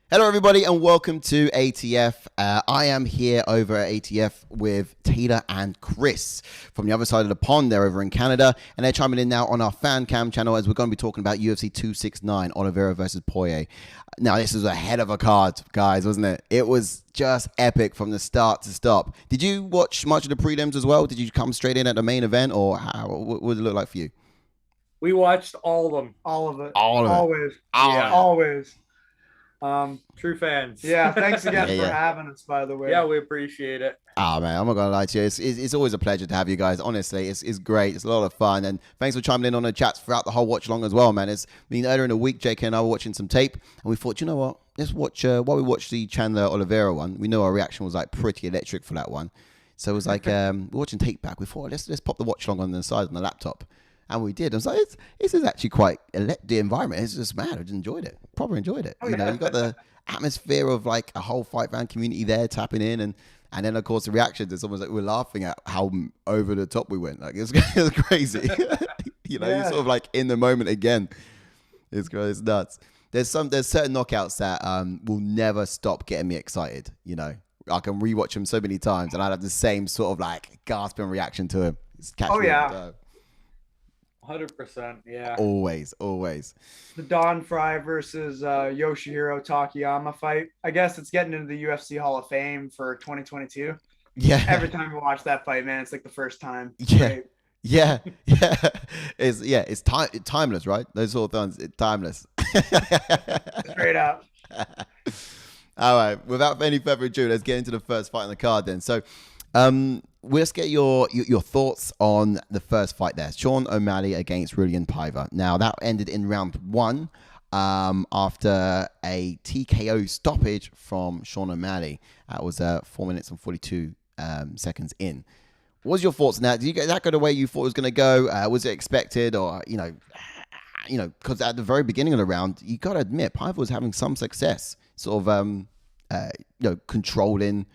Hello, everybody, and welcome to ATF. I am here over at ATF with Taylor and Kris from the other side of the pond. They're over in Canada, and they're chiming in now on our fan cam channel as we're going to be talking about UFC 269, Oliveira versus Poirier. Now, this was a hell of a card, guys, wasn't it? It was just epic from the start to stop. Did you watch much of the prelims as well? Did you come straight in at the main event, or what did it look like for you? We watched all of them. All of it. All of it. Always. Yeah. Always. True fans. Yeah, thanks again Yeah. for having us, by the way. Yeah, we appreciate it. Oh, man, I'm not going to lie to you. It's always a pleasure to have you guys. Honestly, it's great. It's a lot of fun. And thanks for chiming in on the chats throughout the whole watch along as well, man. It's been earlier in the week, JK and I were watching some tape, and we thought, you know what? Let's watch, while we watched the Chandler Oliveira one, we know our reaction was like pretty electric for that one. So it was like, we're watching tape back. We thought, let's pop the watch along on the side on the laptop. And we did. I was like, this is actually quite, the environment is just mad. I just enjoyed it. Proper enjoyed it. You know, you got the atmosphere of like a whole fight fan community there tapping in, and then of course the reactions, it's almost like we're laughing at how over the top we went. Like it's crazy. You know, you're sort of like in the moment again. It's nuts. There's certain knockouts that will never stop getting me excited. You know, I can rewatch them so many times and I'd have the same sort of like gasping reaction to him. 100%. Yeah. Always. The Don Fry versus Yoshihiro Takayama fight. I guess it's getting into the UFC Hall of Fame for 2022. Yeah. Every time we watch that fight, man, it's like the first time. Yeah. Great. Yeah. It's timeless, right? Those sort of things, it's timeless. Straight up. All right. Without any further ado, let's get into the first fight on the card then. So, let's get your thoughts on the first fight there. Sean O'Malley against Julian Paiva. Now, that ended in round one after a TKO stoppage from Sean O'Malley. That was 4 minutes and 42 seconds in. What was your thoughts on that? Did you get that go the way you thought it was going to go? Was it expected? Or, you know, because at the very beginning of the round, you got to admit, Paiva was having some success sort of, controlling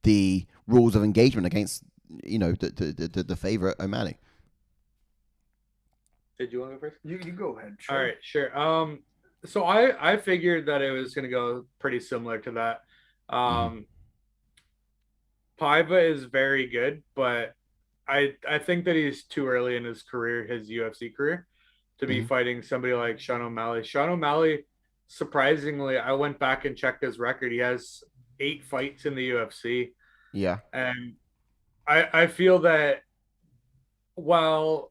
the rules of engagement against, the favorite O'Malley. Did you want to go first? You go ahead. Sure. All right, sure. So I figured that it was going to go pretty similar to that. Paiva is very good, but I think that he's too early in his career, his UFC career, to be fighting somebody like Sean O'Malley. Sean O'Malley, surprisingly, I went back and checked his record. He has 8 fights in the UFC. Yeah. And I feel that while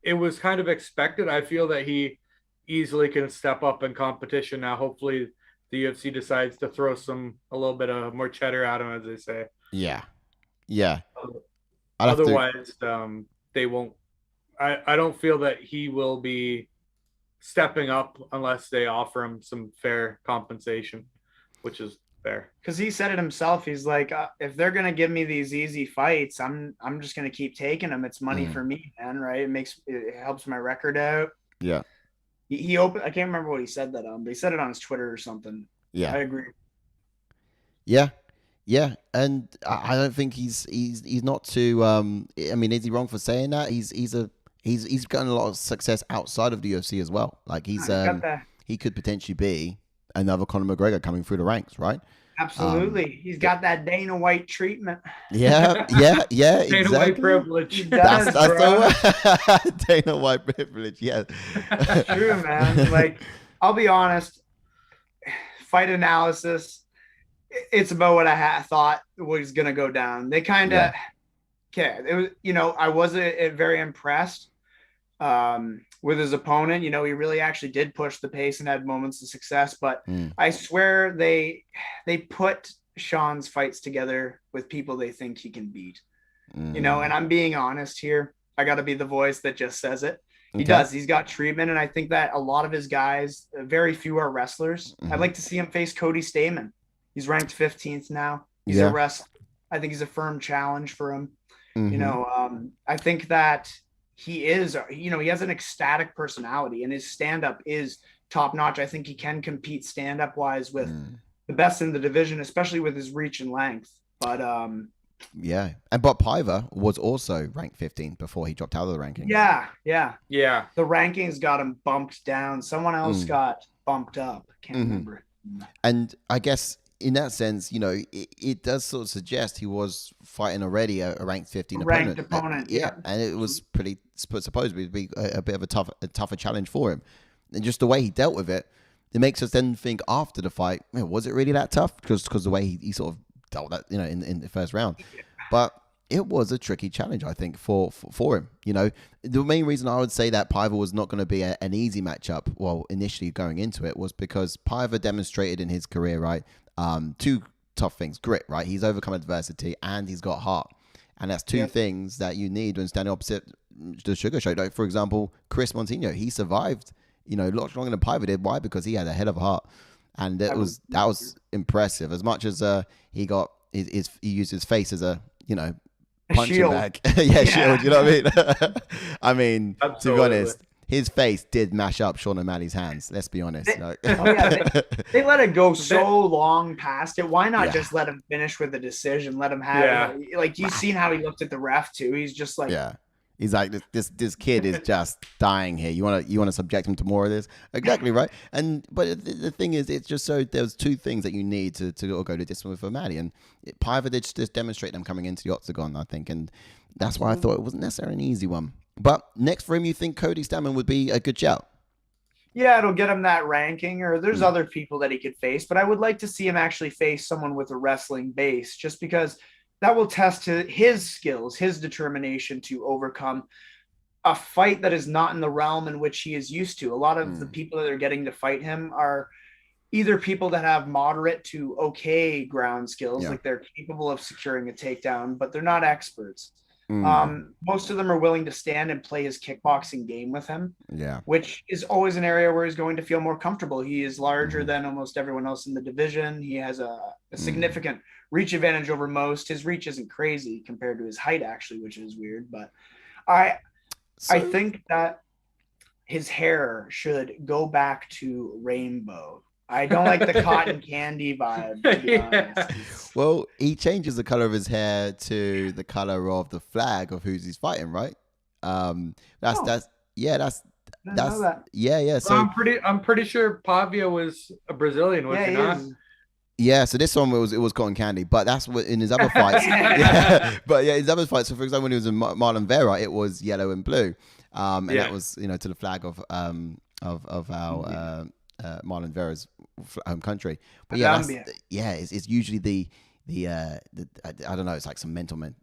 it was kind of expected, I feel that he easily can step up in competition now. Hopefully the UFC decides to throw a little bit of more cheddar at him, as they say. Yeah. Otherwise, they won't. I don't feel that he will be stepping up unless they offer him some fair compensation, which is fair. Because he said it himself. He's like, if they're gonna give me these easy fights, I'm just gonna keep taking them. It's money for me, man. Right? It helps my record out. Yeah. He opened. I can't remember what he said that on, but he said it on his Twitter or something. Yeah. I agree. Yeah, and I don't think he's not too. I mean, is he wrong for saying that? He's gotten a lot of success outside of the UFC as well. Like he could potentially be another Conor McGregor coming through the ranks, right? Absolutely. He's got that Dana White treatment. Yeah, Dana exactly. White privilege. He does, That's the Dana White privilege. Yeah, it's true, man. Like, I'll be honest. Fight analysis. It's about what I thought was gonna go down. They kind of, it was, I wasn't very impressed with his opponent. He really actually did push the pace and had moments of success. But I swear they put Sean's fights together with people they think he can beat. And I'm being honest here. I got to be the voice that just says it. He does. He's got treatment, and I think that a lot of his guys, very few are wrestlers. I'd like to see him face Cody Stamann. He's ranked 15th now. He's a wrestler. I think he's a firm challenge for him. I think that he is, he has an ecstatic personality, and his stand-up is top-notch. I think he can compete stand-up wise with the best in the division, especially with his reach and length. But but Paiva was also ranked 15th before he dropped out of the rankings. Yeah. The rankings got him bumped down. Someone else got bumped up. Can't remember. And I guess in that sense, you know, it does sort of suggest he was fighting already a ranked 15 Ranked opponent. opponent, Yeah, and it was pretty supposedly to be a bit of a tougher challenge for him. And just the way he dealt with it, it makes us then think after the fight, was it really that tough? Because the way he sort of dealt that, you know, in the first round. But it was a tricky challenge, I think, for him. You know, the main reason I would say that Piver was not going to be an easy matchup, well, initially going into it, was because Piver demonstrated in his career, right, two tough things. Grit, right? He's overcome adversity and he's got heart. And that's two things that you need when standing opposite the Sugar Show. Like, for example, Kris Montinho, he survived, you know, a lot longer than Piver did. Why? Because he had a hell of a heart. And that was impressive. As much as he got he used his face as a, you know, punching bag. Shield, you know what I mean? I mean, absolutely. To be honest, his face did mash up Sean O'Malley's hands. Let's be honest. They let it go so long past it. Why not just let him finish with a decision? Let him have it. Like, you've seen how he looked at the ref too. He's just like, he's like, this kid is just dying here. You want to subject him to more of this? Exactly right. But the thing is, it's just so there's two things that you need to go to this one with O'Malley, and Piver did just demonstrate them coming into the octagon, I think, and that's why I thought it wasn't necessarily an easy one. But next for him, you think Cody Stamann would be a good shout? Yeah, it'll get him that ranking, or there's other people that he could face, but I would like to see him actually face someone with a wrestling base, just because that will test his skills, his determination to overcome a fight that is not in the realm in which he is used to. A lot of the people that are getting to fight him are either people that have moderate to okay ground skills, like they're capable of securing a takedown, but they're not experts. Most of them are willing to stand and play his kickboxing game with him, which is always an area where he's going to feel more comfortable. He is larger than almost everyone else in the division. He has a significant reach advantage over most. His reach isn't crazy compared to his height, actually, which is weird. But I think that his hair should go back to rainbow. I don't like the cotton candy vibe, to be honest. Well, he changes the color of his hair to the color of the flag of who's he's fighting, right? So I'm pretty sure Pavia was a Brazilian, was he not? Yeah, so this one it was cotton candy, but that's what in his other fights. But his other fights. So for example, when he was in Marlon Vera, it was yellow and blue, and that was, you know, to the flag of our Marlon Vera's home country. But it's usually the I don't know, it's like some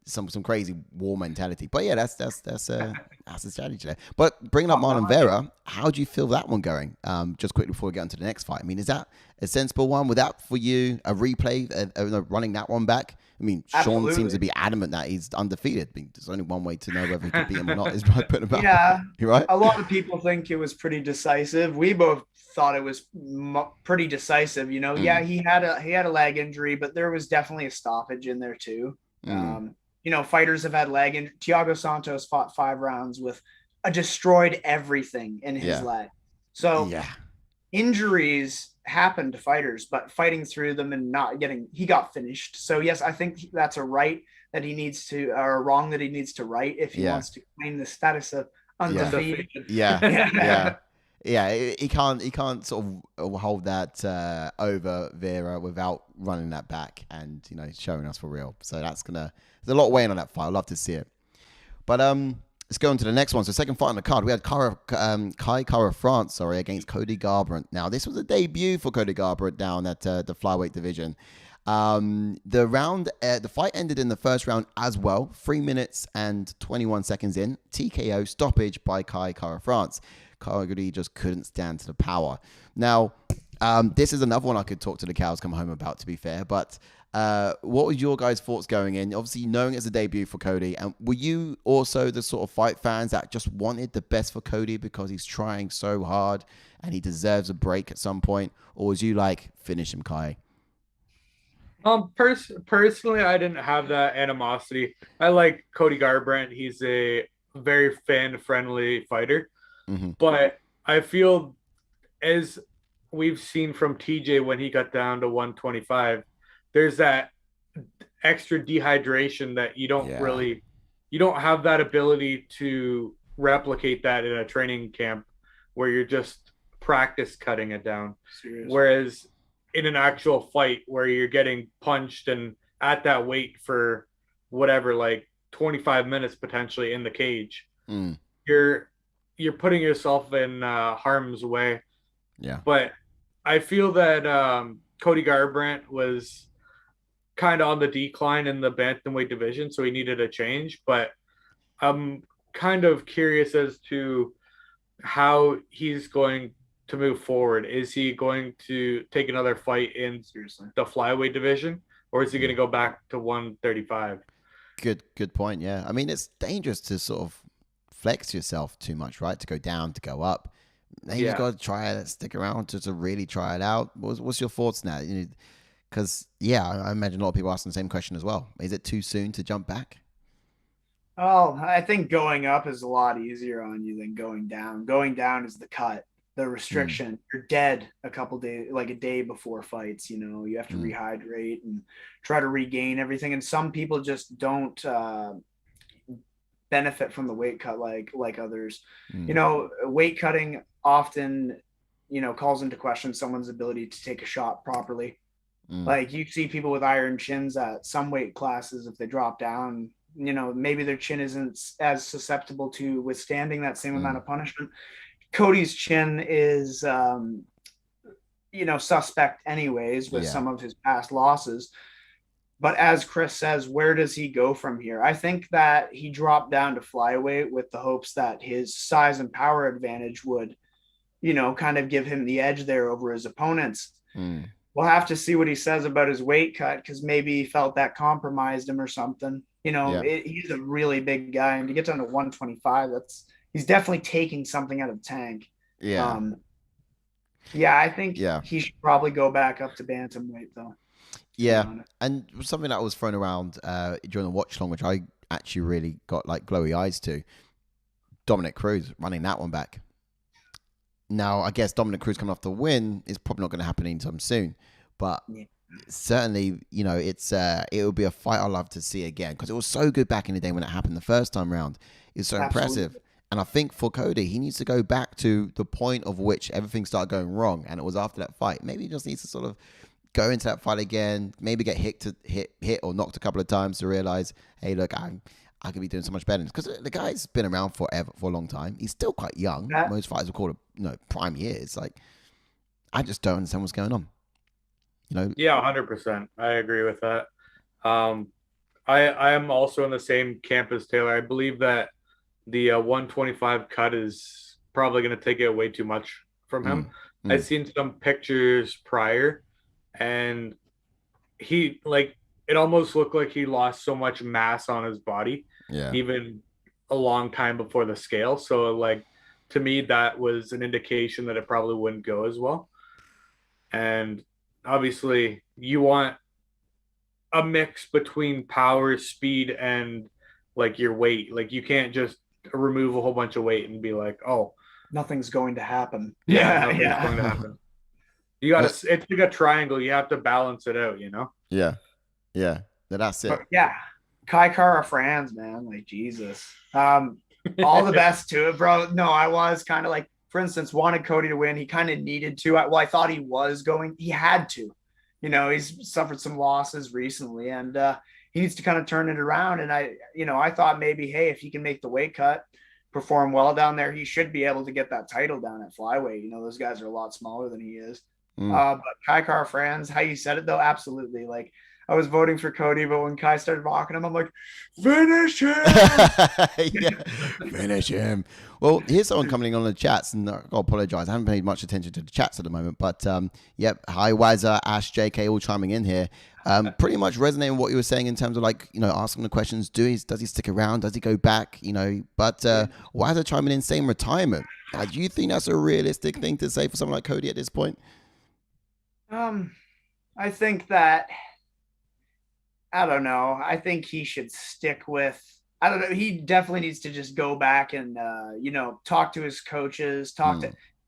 some crazy war mentality. But that's the strategy there. But bringing up Marlon Vera, how do you feel that one going? Just quickly before we get on to the next fight. I mean, is that a sensible one? Would that for you a replay, running that one back? I mean, Absolutely. Sean seems to be adamant that he's undefeated. I mean, there's only one way to know whether he can beat him or not is by putting him back. Yeah, you're right. A lot of people think it was pretty decisive. We both thought it was pretty decisive. You know, he had a leg injury, but there was definitely a stoppage in there too. You know, fighters have had leg injury. Thiago Santos fought 5 rounds with destroyed everything in his leg. So injuries happen to fighters, but fighting through them and he got finished. So yes, I think that's a right that he needs to, or a wrong that he needs to right if he wants to claim the status of undefeated. He can't sort of hold that over Vera without running that back and, you know, showing us for real. So there's a lot weighing on that fight. I'd love to see it. But let's go on to the next one. So second fight on the card, we had Kai Kara-France, against Cody Garbrandt. Now, this was a debut for Cody Garbrandt down at the flyweight division. The fight ended in the first round as well, 3 minutes and 21 seconds in, TKO stoppage by Kai Kara-France. Cody just couldn't stand to the power. Now, this is another one I could talk to the cows come home about, to be fair, but what was your guys' thoughts going in? Obviously, knowing it's a debut for Cody, and were you also the sort of fight fans that just wanted the best for Cody because he's trying so hard and he deserves a break at some point? Or was you like, finish him, Kai? Personally, I didn't have that animosity. I like Cody Garbrandt. He's a very fan-friendly fighter. But I feel, as we've seen from TJ when he got down to 125, there's that extra dehydration that you don't have that ability to replicate that in a training camp where you're just practice cutting it down. Seriously. Whereas in an actual fight where you're getting punched and at that weight for whatever, like 25 minutes potentially in the cage. Mm. You're putting yourself in harm's way. Yeah. But I feel that Cody Garbrandt was kind of on the decline in the bantamweight division, so he needed a change. But I'm kind of curious as to how he's going to move forward. Is he going to take another fight in the flyweight division, or is he going to go back to 135? Good point. Yeah. I mean, it's dangerous to sort of flex yourself too much, right? To go down, to go up. Now you just got to try it, stick around to really try it out. What's your thoughts now? Because, I imagine a lot of people asking the same question as well. Is it too soon to jump back? Oh, I think going up is a lot easier on you than going down. Going down is the cut, the restriction. You're dead a couple days, like a day before fights. You have to rehydrate and try to regain everything. And some people just don't benefit from the weight cut like others. Weight cutting often, calls into question someone's ability to take a shot properly. Like you see people with iron chins at some weight classes, if they drop down, maybe their chin isn't as susceptible to withstanding that same amount of punishment. Cody's chin is, suspect anyways with some of his past losses. But as Kris says, where does he go from here? I think that he dropped down to flyweight with the hopes that his size and power advantage would, kind of give him the edge there over his opponents. We'll have to see what he says about his weight cut, because maybe he felt that compromised him or something. He's a really big guy, and to get down to 125, he's definitely taking something out of the tank. Yeah. I think he should probably go back up to bantamweight though. Yeah, and something that was thrown around during the watch long, which I actually really got like glowy eyes to, Dominic Cruz running that one back. Now, I guess Dominic Cruz coming off the win is probably not going to happen anytime soon, but certainly, it would be a fight I'd love to see again, because it was so good back in the day when it happened the first time round. It was so impressive. And I think for Cody, he needs to go back to the point of which everything started going wrong, and it was after that fight. Maybe he just needs to sort of go into that fight again, maybe get hit or knocked a couple of times to realize, hey, look, I could be doing so much better. Because the guy's been around for a long time. He's still quite young. Most fighters would call it, prime years. Like, I just don't understand what's going on. Yeah, 100%. I agree with that. I am also in the same camp as Taylor. I believe that the 125 cut is probably going to take it way too much from him. I've seen some pictures prior, and he, it almost looked like he lost so much mass on his body, even a long time before the scale. So, to me, that was an indication that it probably wouldn't go as well. And obviously, you want a mix between power, speed, and your weight. You can't just remove a whole bunch of weight and be like, oh, nothing's going to happen. Nothing's going to happen. You got to. It's like a triangle. You have to balance it out. Yeah. That's it. But Kai Kara Franz, man, Jesus. All the best to it, bro. No, I was kind of for instance, wanted Cody to win. He kind of needed to. I thought he was going. He had to. He's suffered some losses recently, and he needs to kind of turn it around. And I thought maybe, hey, if he can make the weight cut, perform well down there, he should be able to get that title down at flyweight. Those guys are a lot smaller than he is. But Kai Kara Franz, how you said it though, absolutely. I was voting for Cody, but when Kai started mocking him, I'm like, finish him! Finish him. Well, here's someone coming on the chats, and I apologize. I haven't paid much attention to the chats at the moment, but hi, Wazza, Ash, JK, all chiming in here. Pretty much resonating with what you were saying in terms of asking the questions. Does he stick around? Does he go back? But Wazza chiming in saying retirement. Do you think that's a realistic thing to say for someone like Cody at this point? I think that, I don't know. I think he should stick with, I don't know. He definitely needs to just go back and, talk to his coaches,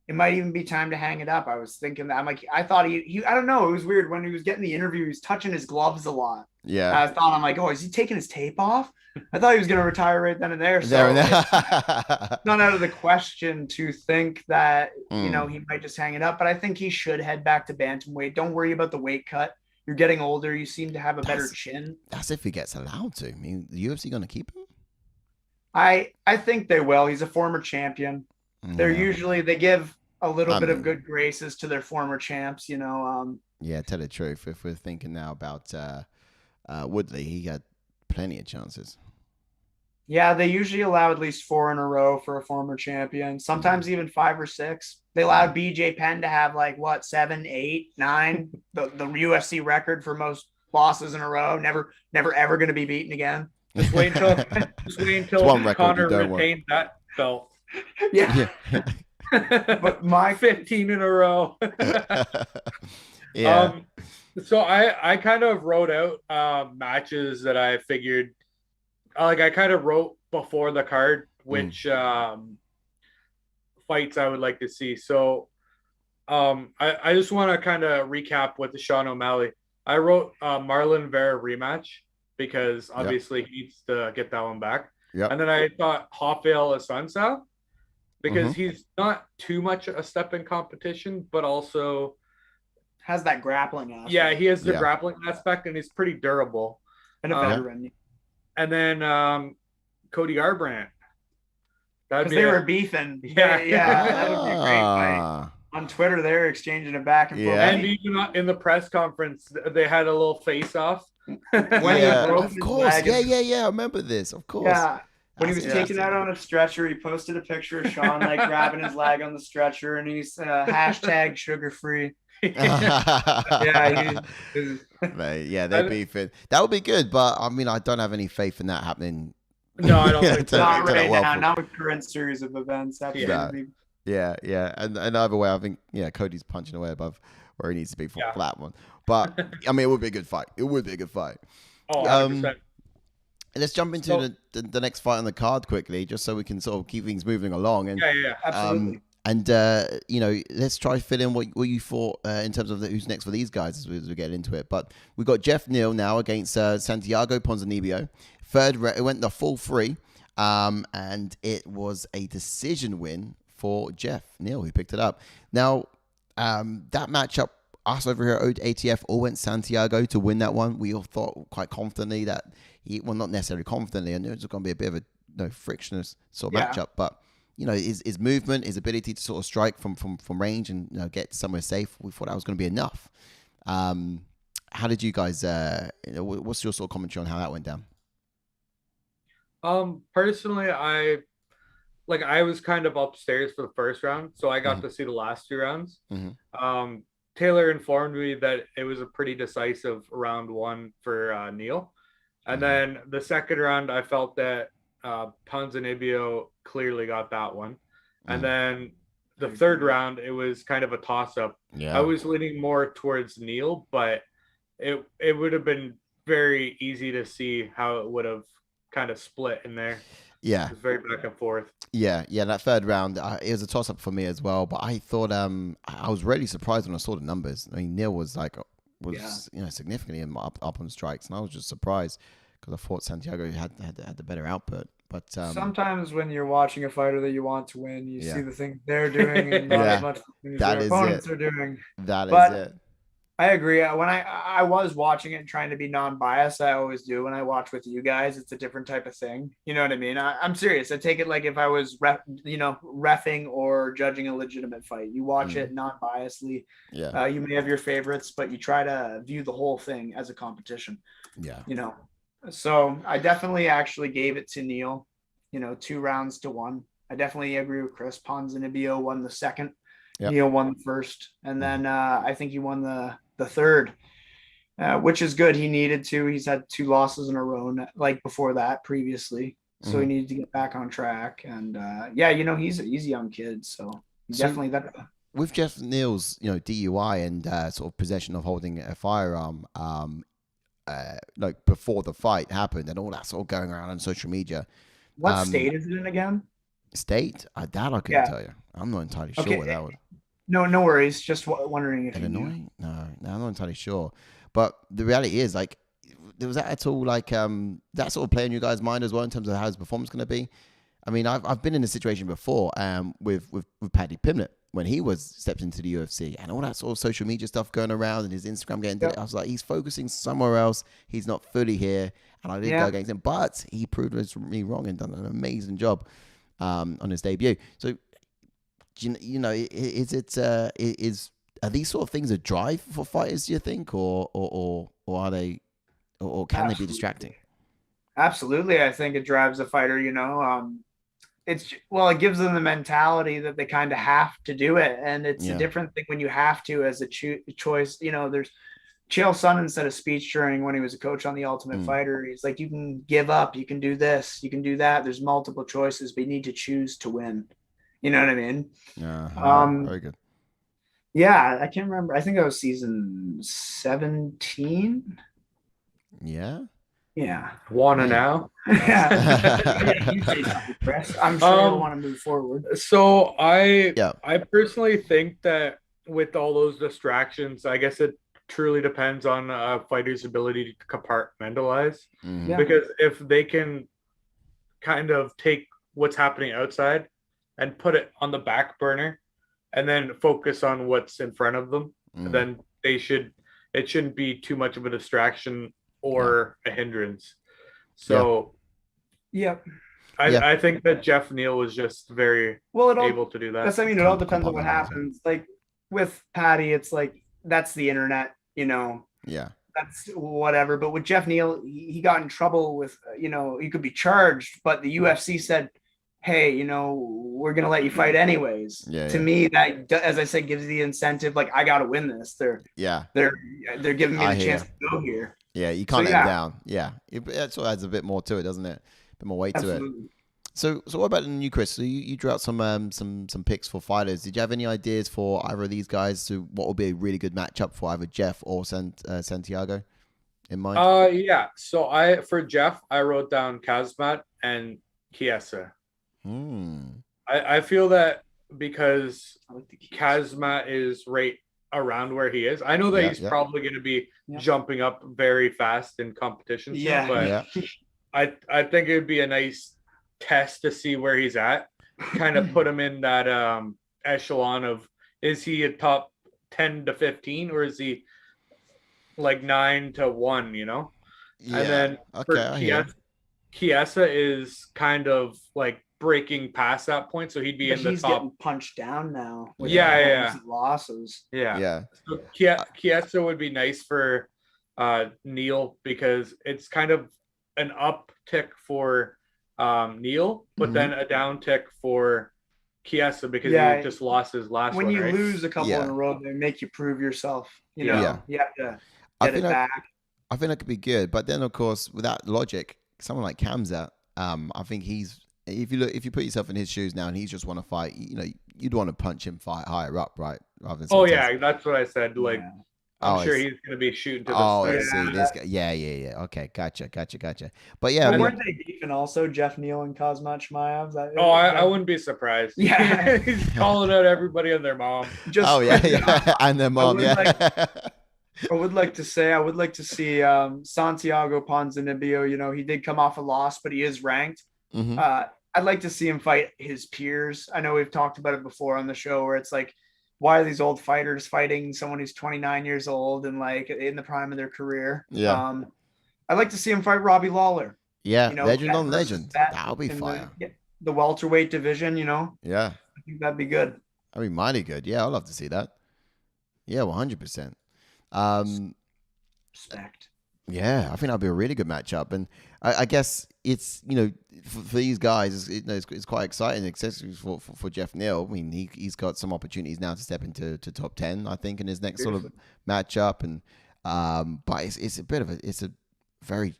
it might even be time to hang it up. I was thinking that. I'm like, I thought he I don't know. It was weird when he was getting the interview. He was touching his gloves a lot. Yeah. And I'm like, oh, is he taking his tape off? I thought he was going to retire right then and there. So it's not out of the question to think that, you know, he might just hang it up. But I think he should head back to bantamweight. Don't worry about the weight cut. You're getting older. You seem to have a better chin. That's if he gets allowed to. I mean, the UFC going to keep him? I think they will. He's a former champion. They're usually, they give a little bit of good graces to their former champs, you know. Yeah, tell the truth. If we're thinking now about Woodley, he got plenty of chances. Yeah, they usually allow at least 4 in a row for a former champion, sometimes even 5 or 6. They allowed BJ Penn to have 7, 8, 9, the UFC record for most losses in a row. Never ever going to be beaten again. Just wait until Connor retained that belt. Yeah. But my 15 in a row. Yeah. So I kind of wrote out matches that I figured, I kind of wrote before the card which fights I would like to see. So I just want to kind of recap with the Sean O'Malley. I wrote Marlon Vera rematch because obviously he needs to get that one back. Yep. And then I thought Rafael Assunção, because he's not too much a step in competition, but also has that grappling aspect. Yeah, he has the grappling aspect, and he's pretty durable. And a veteran. And then Cody Garbrandt. Because they were beefing. Yeah, that would be a great fight. On Twitter, they were exchanging it back and forth. And even in the press conference, they had a little face-off. Of course. I remember this. Of course. Yeah. When he was taken out on a stretcher, he posted a picture of Sean grabbing his leg on the stretcher, and he's hashtag sugar-free. They're beefing. That would be good, but I mean, I don't have any faith in that happening. No, I don't think so. Not right now. Not with current series of events. Yeah. And either way, I think Cody's punching away above where he needs to be for that one. But I mean, it would be a good fight. Oh, 100%. Let's jump into the next fight on the card quickly, just so we can sort of keep things moving along. And absolutely. Let's try to fit in what you thought in terms of who's next for these guys as we get into it. But we've got Jeff Neal now against Santiago Ponzinibbio. It went the full 3, and it was a decision win for Jeff Neal, who picked it up. Now, that matchup, us over here at ATF all went Santiago to win that one. We all thought quite confidently that not necessarily confidently, I knew it was going to be a bit of a frictionless sort of matchup, but his movement, his ability to sort of strike from range and get somewhere safe, we thought that was going to be enough. How did you guys? What's your sort of commentary on how that went down? Personally, I was kind of upstairs for the first round, so I got to see the last 2 rounds. Taylor informed me that it was a pretty decisive round 1 for Neal, and then the second round, I felt that Ponzinibbio clearly got that one, and then the third round, it was kind of a toss-up. I was leaning more towards Neal, but it would have been very easy to see how it would have kind of split in there. Yeah, it was very back and forth. Yeah. That third round, it was a toss-up for me as well. But I thought I was really surprised when I saw the numbers. I mean, Neal was significantly up on strikes, and I was just surprised because I thought Santiago had the better output. But sometimes when you're watching a fighter that you want to win, you see the things they're doing and not as much things their opponents are doing. That is it. I agree. When I was watching it and trying to be non-biased, I always do. When I watch with you guys, it's a different type of thing. You know what I mean? I'm serious. I take it like if I was reffing or judging a legitimate fight. You watch it non-biasedly. Yeah. You may have your favorites, but you try to view the whole thing as a competition. Yeah. So I definitely actually gave it to Neal. 2 rounds to 1. I definitely agree with Kris. Ponzinibbio won the second. Yep. Neal won the first, and then I think he won the third, which is good. He needed to. He's had 2 losses in a row, before that previously, so he needed to get back on track. And he's a young kid, so definitely that. With Jeff Neal's DUI and sort of possession of holding a firearm, before the fight happened and all that sort of going around on social media. What state is it in again? State? That I couldn't tell you. I'm not entirely sure what that was. No worries. Just wondering if you knew. Illinois? No, I'm not entirely sure. But the reality is, like, was that at all like that sort of play in your guys' mind as well in terms of how his performance going to be? I mean, I've been in a situation before with Paddy Pimblett when he stepped into the UFC and all that sort of social media stuff going around and his Instagram getting. I was like, he's focusing somewhere else. He's not fully here, and I did go against him, but he proved me wrong and done an amazing job on his debut. So, you know, are these sort of things a drive for fighters? Do you think, or are they, or can they be distracting? Absolutely, I think it drives a fighter. You know, it gives them the mentality that they kind of have to do it, and it's a different thing when you have to as a choice. You know, there's Chael Sonnen said a speech during when he was a coach on The Ultimate Fighter. He's like, you can give up, you can do this, you can do that. There's multiple choices, but you need to choose to win. You know what I mean? Very good. Yeah, I can't remember. I think that was season 17. Yeah. Yeah. Wanna now? Yeah. You say something, Kris. I'm sure you'll want to move forward. So I personally think that with all those distractions, I guess it truly depends on a fighter's ability to compartmentalize. Because if they can kind of take what's happening outside and put it on the back burner and then focus on what's in front of them, then it shouldn't be too much of a distraction or a hindrance. So I think that Jeff Neal was just very able to do that. That's, I mean, it all depends on what happens. Like with Paddy, it's like that's the internet, you know. Yeah. That's whatever. But with Jeff Neal, he got in trouble with, you know, he could be charged, but the UFC said, hey, you know, we're gonna let you fight anyways. To me, that, as I said, gives the incentive. Like, I gotta win this. They're giving me the chance to go here. Yeah, you can't let him down. Yeah, that sort of adds a bit more to it, doesn't it? A bit more weight to it. So what about the new Kris? So you drew out some picks for fighters. Did you have any ideas for either of these guys to what would be a really good matchup for either Jeff or Santiago in mind? Yeah. So for Jeff, I wrote down Kazmat and Chiesa. I feel that because Kazmat is right around where he is. I know that he's probably going to be jumping up very fast in competition. But I think it would be a nice test to see where he's at. Kind of put him in that echelon of, is he a top 10 to 15 or is he like 9 to 1, you know? And then for Chiesa is kind of like breaking past that point, so he'd be in the top. Getting punched down now. With losses. So Chiesa would be nice for Neal because it's kind of an uptick for Neal, but then a downtick for Chiesa because he just lost his last one. When you lose a couple in a row, they make you prove yourself. You know, you have to get it back. I think that could be good, but then of course, with that logic, someone like Khamzat, I think he's. If you put yourself in his shoes now and he's just want to fight, you know, you'd want to punch him fight higher up, right? Rather than that's what I said. Like, I'm sure he's going to be shooting to the I see this guy. Yeah. Okay, gotcha. But yeah, weren't they beefing also, Jeff Neal and Kazmat Chimaev? I wouldn't be surprised. Yeah, he's calling out everybody and their mom. And their mom. I would like to see Santiago Ponzinibbio. You know, he did come off a loss, but he is ranked. I'd like to see him fight his peers. I know we've talked about it before on the show where it's like, why are these old fighters fighting someone who's 29 years old and like in the prime of their careir? I'd like to see him fight Robbie Lawler. You know, legend on legend. That'll be fire. The welterweight division, you know? Yeah. I think that'd be good. That'd be mighty good. Yeah, I'd love to see that. Yeah, 100%. Respect. Yeah, I think that'd be a really good matchup. And I guess it's, you know, for these guys, it's quite exciting, especially for Jeff Neal. I mean, he's got some opportunities now to step into top 10, I think, in his next sort of matchup. And but it's a very,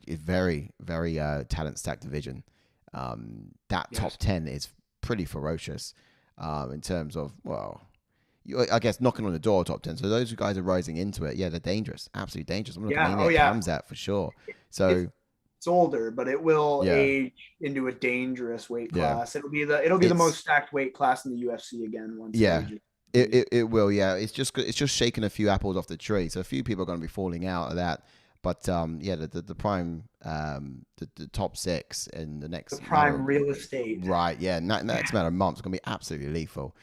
very talent stacked division. That top 10 is pretty ferocious in terms of, well, I guess knocking on the door top 10. So those guys are rising into it. Yeah, they're dangerous, absolutely dangerous. I'm looking at Khamzat for sure. So it's older, but it will age into a dangerous weight class. It'll be the most stacked weight class in the UFC again once. It will, yeah. It's just shaking a few apples off the tree. So a few people are going to be falling out of that. But yeah, the prime, the top 6 in the next prime real estate, right? Yeah, next matter of months going to be absolutely lethal.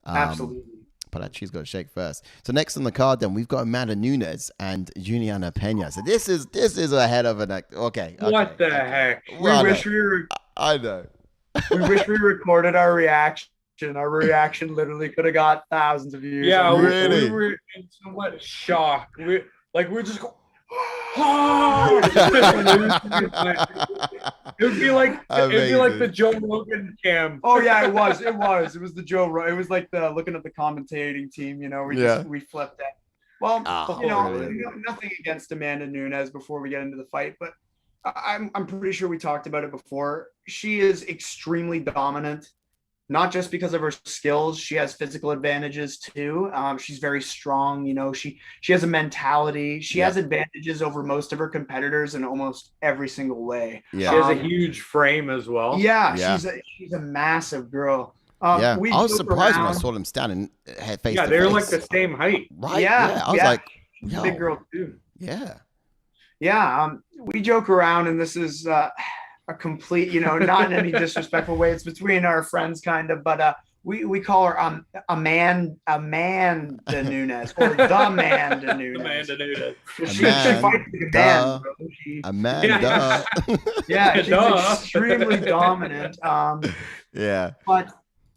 Absolutely. But that cheese got to shake first. So next on the card, then we've got Amanda Nunez and Juliana Pena. So this is ahead of an okay. What the heck? Well, we wish we were. I know. We wish we recorded our reaction. Our reaction literally could have got thousands of views. Yeah, really. We were in somewhat shock. We're just going. It would be like the Joe Rogan cam. Oh yeah, it was the Joe Rogan. It was like the looking at the commentating team. We flipped it. Well, nothing against Amanda Nunez before we get into the fight, but I'm pretty sure we talked about it before. She is extremely dominant. Not just because of her skills, she has physical advantages too. She's very strong. She has a mentality. She has advantages over most of her competitors in almost every single way. Yeah. She has a huge frame as well. Yeah. She's a massive girl. I was surprised when I saw them standing face to face. Yeah, they were like the same height. Right. Yeah. I was like, yo. Big girl too. Yeah. Yeah. We joke around, and this is a complete, not in any disrespectful way. It's between our friends, kind of, but we call her Amanda Nunez, or the Amanda Nunez. Amanda Nunez. She fights like a man, bro. Amanda. Yeah, she's extremely dominant. But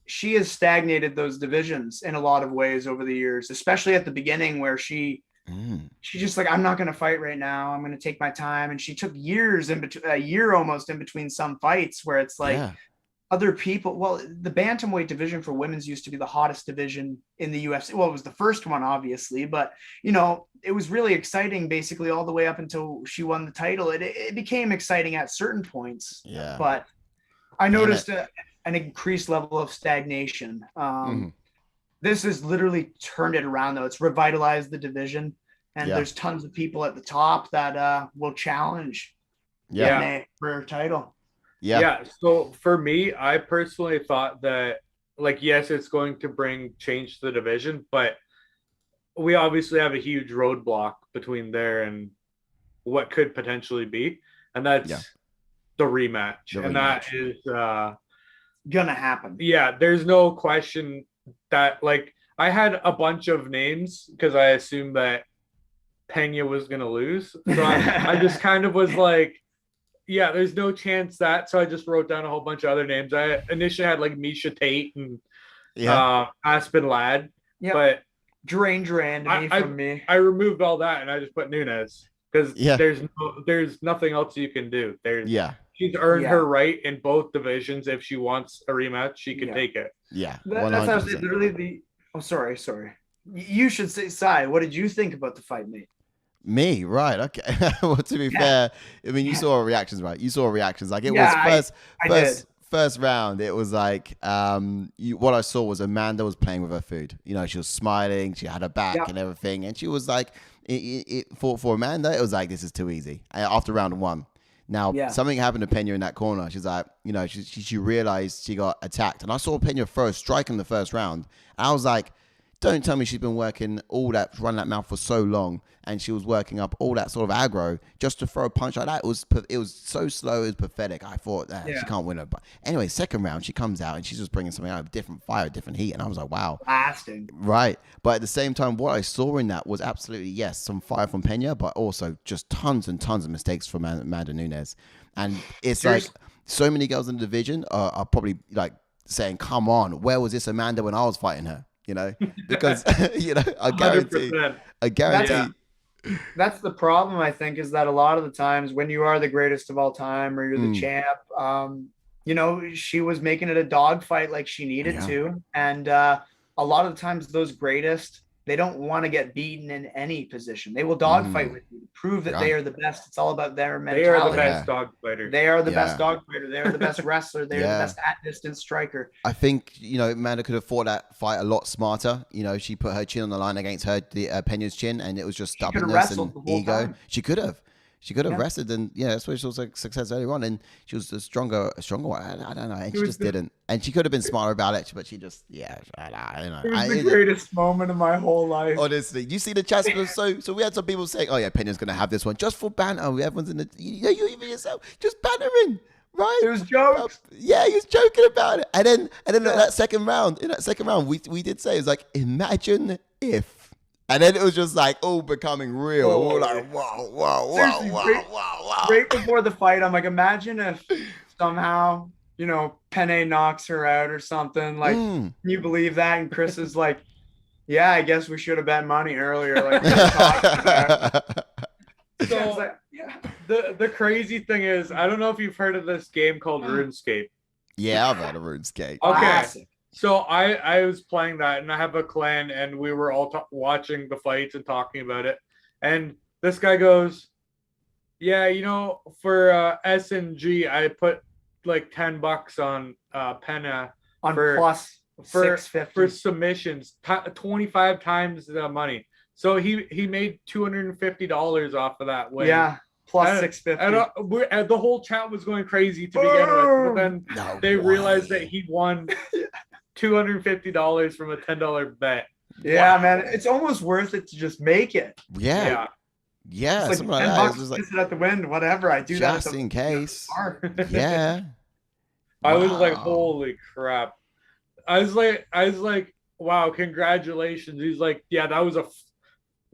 she has stagnated those divisions in a lot of ways over the years, especially at the beginning where she's just like, I'm not going to fight right now. I'm going to take my time. And she took years a year almost in between some fights where it's like other people. Well, the bantamweight division for women's used to be the hottest division in the UFC. Well, it was the first one, obviously, but it was really exciting basically all the way up until she won the title. It became exciting at certain points. Yeah. But I noticed an increased level of stagnation. This has literally turned it around, though. It's revitalized the division, and there's tons of people at the top that will challenge for a title. Yeah. So for me, I personally thought that, yes, it's going to change to the division, but we obviously have a huge roadblock between there and what could potentially be, and that's the rematch. That is gonna happen. Yeah, there's no question that, I had a bunch of names because I assumed that Pena was going to lose. So I just kind of was like, there's no chance that. So I just wrote down a whole bunch of other names. I initially had Misha Tate and Aspen Ladd. Yep. But Drain from me. I removed all that and I just put Nunez because there's nothing else you can do. She's earned her right in both divisions. If she wants a rematch, she can take it. Yeah, that's literally Oh, sorry. You should say, Sai, what did you think about the fight, mate? Me, right? Okay. Well, to be fair, I mean, you saw our reactions, right? You saw our reactions. Like it was first round. It was like what I saw was Amanda was playing with her food. She was smiling. She had her back and everything, and she was like, for Amanda, it was like, this is too easy. After round 1. Now, something happened to Pena in that corner. She's like, she realized she got attacked. And I saw Pena throw a strike in the first round. And I was like, don't tell me she's been working running that mouth for so long. And she was working up all that sort of aggro just to throw a punch like that. It was so slow. It was pathetic. I thought that she can't win it. But anyway, second round, she comes out and she's just bringing something out of different fire, different heat. And I was like, wow. Blasting. Right. But at the same time, what I saw in that was absolutely, some fire from Pena, but also just tons and tons of mistakes from Amanda Nunez. And it's like so many girls in the division are probably like saying, come on, where was this Amanda when I was fighting her? Because, I guarantee. 100%. That's the problem, I think, is that a lot of the times when you are the greatest of all time or you're the champ, she was making it a dogfight like she needed to. And a lot of the times those greatest, they don't want to get beaten in any position. They will dogfight with you to prove that they are the best. It's all about their mentality. They are the best dogfighter. They are the best dogfighter. They are the best wrestler. They are the best at-distance striker. I think, Amanda could have fought that fight a lot smarter. She put her chin on the line against Pena's chin, and it was just stubbornness and ego. She could have. She could have rested, and that's why she was like success earlier on, and she was a stronger one. I don't know, and she just didn't. And she could have been smarter about it, but she just, I don't know. It was the greatest moment of my whole life. Honestly, you see the chat. So we had some people saying, "Oh yeah, Pena's gonna have this one just for banter." Everyone's in the, you even yourself, just bantering, right? It was jokes. He was joking about it, and then in that second round, we did say, it was like, imagine if. And then it was just like all becoming real. We were like, wow. Right before the fight, I'm like, imagine if somehow, Pena knocks her out or something. Like, can you believe that? And Kris is like, yeah, I guess we should have bet money earlier. Like, so the crazy thing is, I don't know if you've heard of this game called RuneScape. Yeah, I've heard of RuneScape. Okay. Classic. So I was playing that, and I have a clan, and we were all watching the fights and talking about it. And this guy goes, yeah, for S&G, I put like $10 on Pena on for +650 for submissions, 25 times the money. So he made $250 off of that win. Yeah. +650. And the whole chat was going crazy to begin with, but then they realized that he won $250 from a $10 bet. Yeah, man, it's almost worth it to just make it. Yeah. It's like something like $10 that. Just at the wind, whatever. I do just that in case. I was like, holy crap! I was like, wow, congratulations. He's like, yeah, that was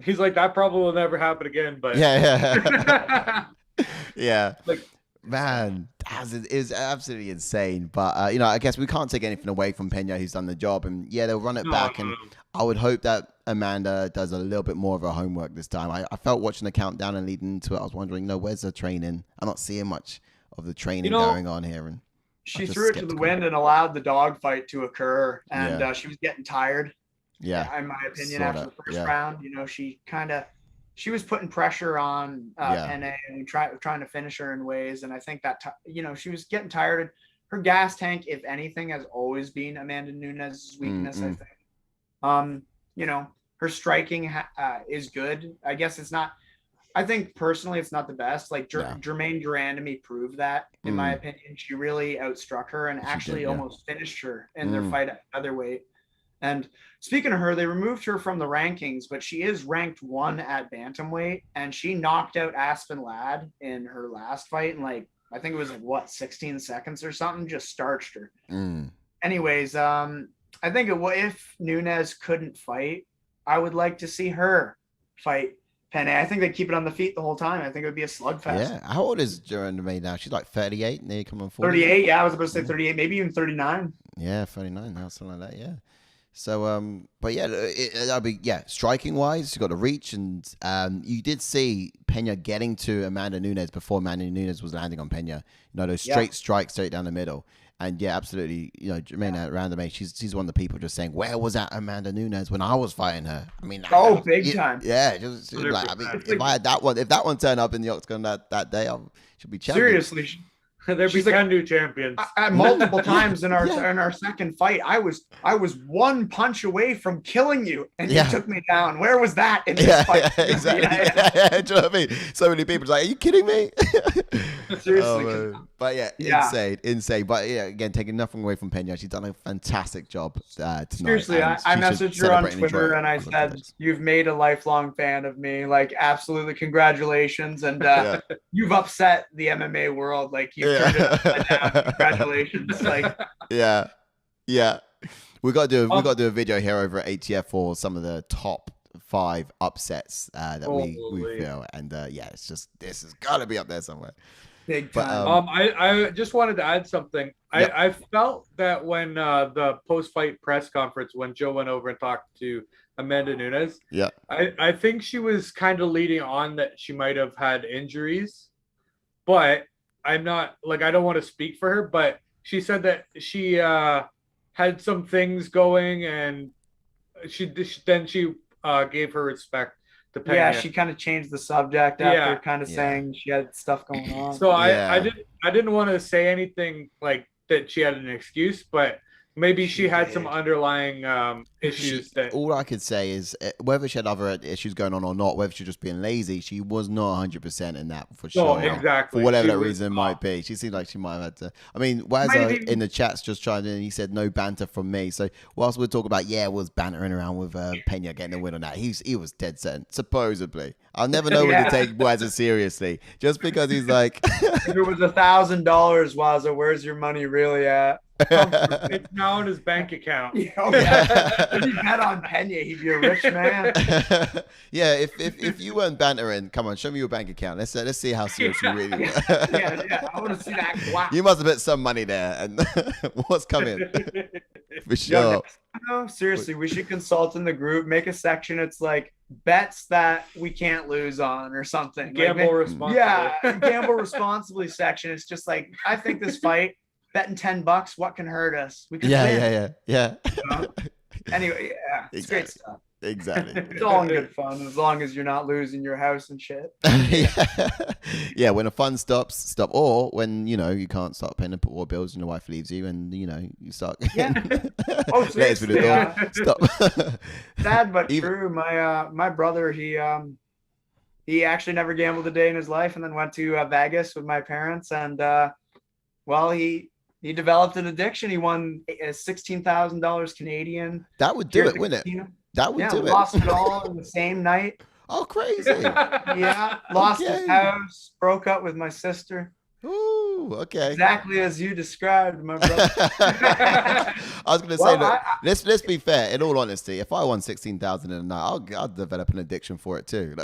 He's like, that probably will never happen again. But yeah. Like, man, it is absolutely insane. But I guess we can't take anything away from Pena, who's done the job, and they'll run it back. And I would hope that Amanda does a little bit more of her homework this time. I felt watching the countdown and leading into it, I was wondering, where's the training? I'm not seeing much of the training going on here. And she threw it to the wind and allowed the dog fight to occur, and she was getting tired. Yeah, in my opinion, after the first round, she was putting pressure on Pena and trying to finish her in ways, and I think that she was getting tired. Her gas tank, if anything, has always been Amanda Nunez's weakness. I think, her striking is good. I guess it's not. I think personally, it's not the best. Like Jermaine Durandamy proved that, in my opinion. She really outstruck her and actually almost finished her in their fight at featherweight. And speaking of her, they removed her from the rankings, but she is ranked 1 at bantamweight, and she knocked out Aspen Ladd in her last fight. And I think it was 16 seconds or something, just starched her. Anyways, I think if Nunez couldn't fight, I would like to see her fight Pena. I think they'd keep it on the feet the whole time. I think it would be a slugfest. Yeah. How old is Durandamy now? She's like 38, nearly coming 40. 38, yeah. I was about to say 38, maybe even 39. Yeah, 39 now, something like that, yeah. So, but that'll be, striking wise, you got the reach, and you did see Pena getting to Amanda Nunez before Amanda Nunez was landing on Pena. Those straight strikes straight down the middle. And absolutely, Jermaine Durandamy, she's one of the people just saying, where was that Amanda Nunez when I was fighting her? I mean, big time. Yeah, just like, I mean, if I had that one, if that one turned up in the octagon that day, I should be champion. Seriously. There'd be 10 new champions. Multiple times in our second fight, I was 1 punch away from killing you, and you took me down. Where was that in this fight? Exactly. Do you know what I mean? So many people are like, are you kidding me? Seriously. But insane. But again, taking nothing away from Pena, she's done a fantastic job tonight. Seriously, I messaged her on Twitter and I said, you've made a lifelong fan of me. Like, absolutely, congratulations. And you've upset the MMA world. Like, you've turned it upside down. Congratulations. We got to do a video here over at ATF for some of the top 5 upsets that we feel, and it's just, this has got to be up there somewhere. Big time. I just wanted to add something. I felt that when the post-fight press conference, when Joe went over and talked to Amanda Nunez, I think she was kind of leading on that she might have had injuries, but I'm not, I don't want to speak for her, but she said that she had some things going, and she gave her respect to Pena. Yeah, she kind of changed the subject after kind of saying she had stuff going on. So I didn't want to say anything like that she had an excuse, but maybe she had some underlying issues that. All I could say is whether she had other issues going on or not, whether she was just being lazy, she was not 100% in that for sure. No, exactly. For whatever that reason might be. She seemed like she might have had to. I mean, Wazza in the chat's just chimed in and he said no banter from me. So whilst we're talking about, was bantering around with Pena getting the win on that, he was dead set, supposedly. I'll never know when to take Wazza seriously. Just because he's like... If it was $1,000, Wazza, where's your money really at? It's now in his bank account. If he bet on Pena, he'd be a rich man. Yeah, if you weren't bantering, come on, show me your bank account. Let's see how serious you really were. I want to see that. Wow. You must have bet some money there, and what's coming for sure. No, seriously, we should consult in the group, make a section. It's like bets that we can't lose on or something. Gamble responsibly. Yeah, gamble responsibly section. It's just like, I think this fight, betting $10, what can hurt us? We can win. Yeah. Anyway, it's great stuff. Exactly. It's all in good fun as long as you're not losing your house and shit. Yeah, when the fun stop, or when you can't start paying the war bills and your wife leaves you, and you start. Oh, seriously. Stop. Sad but true. My brother, he actually never gambled a day in his life, and then went to Vegas with my parents, and he developed an addiction. He won $16,000 Canadian. That would do it, wouldn't it? That would do it. Lost it all in the same night. Oh, crazy. Lost his house, broke up with my sister. Ooh, okay. Exactly as you described, my brother. I was going to say, look, let's be fair. In all honesty, if I won 16,000 in a night, I'll develop an addiction for it too.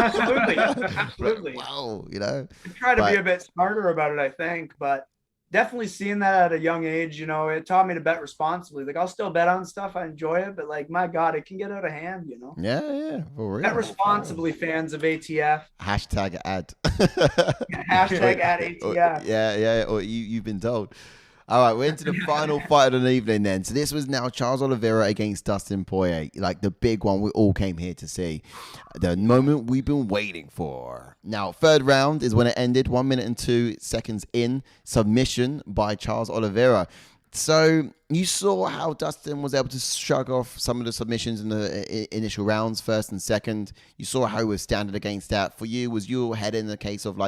Absolutely. Wow, I try to be a bit smarter about it, I think, but definitely seeing that at a young age, it taught me to bet responsibly. Like, I'll still bet on stuff. I enjoy it, but my God, it can get out of hand, Yeah, for real. Bet responsibly, fans of ATF. Hashtag ad. Hashtag ad ATF. Yeah. Or you've been told. All right, we're into the final fight of the evening then. So this was now Charles Oliveira against Dustin Poirier, like the big one we all came here to see. The moment we've been waiting for. Now, third round is when it ended, 1 minute and 2 seconds in, submission by Charles Oliveira. So you saw how Dustin was able to shrug off some of the submissions in the initial rounds, first and second. You saw how he was standing against that. For you, was your head in the case of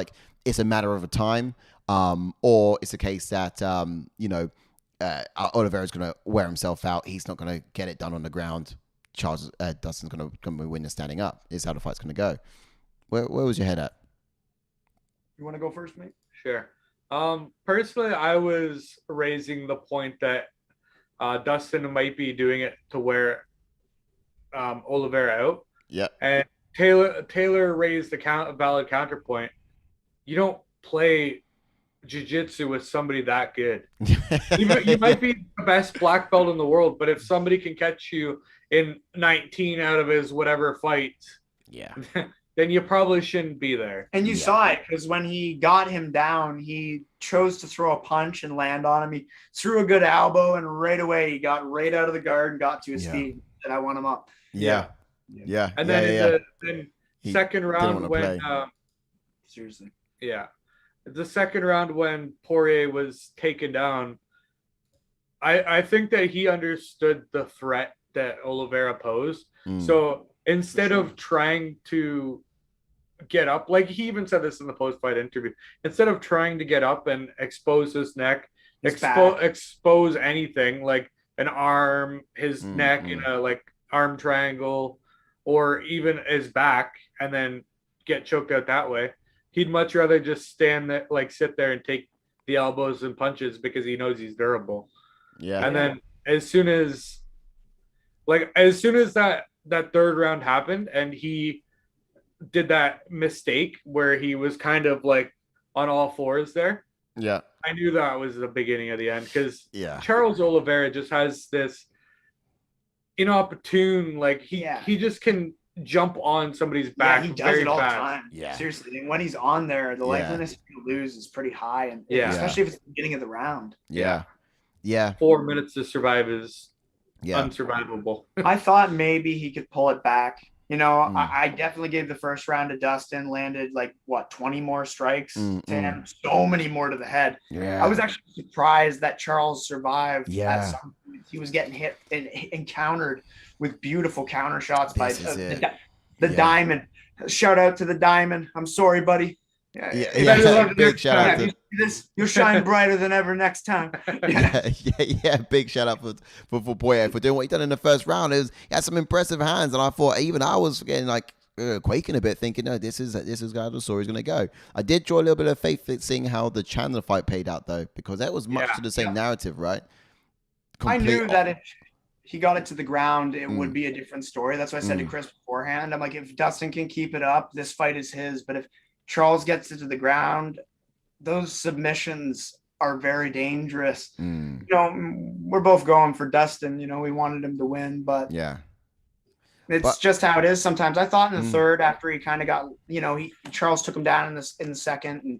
it's a matter of a time? Or it's a case that, Oliveira's going to wear himself out. He's not going to get it done on the ground. Dustin's going to win the standing up. Is how the fight's going to go. Where was your head at? You want to go first, mate? Sure. Personally, I was raising the point that Dustin might be doing it to wear Oliveira out. Yeah. And Taylor raised a valid counterpoint. You don't play jiu-jitsu with somebody that good. You might be the best black belt in the world, but if somebody can catch you in 19 out of his whatever fights, then you probably shouldn't be there. And you saw it, because when he got him down, he chose to throw a punch and land on him. He threw a good elbow, and right away he got right out of the guard and got to his feet. And I want him up. Yeah. And then in the second round when seriously. Yeah. The second round when Poirier was taken down, I think that he understood the threat that Oliveira posed. So instead of trying to get up, like he even said this in the post-fight interview, instead of trying to get up and expose his neck, expose anything like an arm, his neck in a arm triangle, or even his back, and then get choked out that way. He'd much rather just stand there, sit there and take the elbows and punches because he knows he's durable. Yeah. And then as soon as that third round happened and he did that mistake where he was kind of on all fours there. Yeah. I knew that was the beginning of the end, because Charles Oliveira just has this inopportune, he just can jump on somebody's back. He does it all fast. the time. Yeah. Seriously. And when he's on there, the likeliness to lose is pretty high. And especially if it's the beginning of the round. Yeah. 4 minutes to survive is unsurvivable. I thought maybe he could pull it back. I definitely gave the first round to Dustin, landed 20 more strikes to him, so many more to the head. Yeah. I was actually surprised that Charles survived. Yeah. At some point. He was getting hit and encountered with beautiful counter shots by the Diamond. Shout out to the Diamond. I'm sorry, buddy. Big shout out to this. You'll shine brighter than ever next time. Big shout out for Poirier for doing what he done in the first round. He had some impressive hands, and I thought even I was getting quaking a bit, thinking, no, this is how the story's going to go. I did draw a little bit of faith in seeing how the Chandler fight played out, though, because that was much to the same narrative, right? I knew that if he got it to the ground, it would be a different story. That's what I said to Kris beforehand. I'm like, if Dustin can keep it up, this fight is his. But if Charles gets it to the ground, those submissions are very dangerous. We're both going for Dustin. We wanted him to win, but it's just how it is sometimes. I thought in the third, after he kind of got, Charles took him down in the second and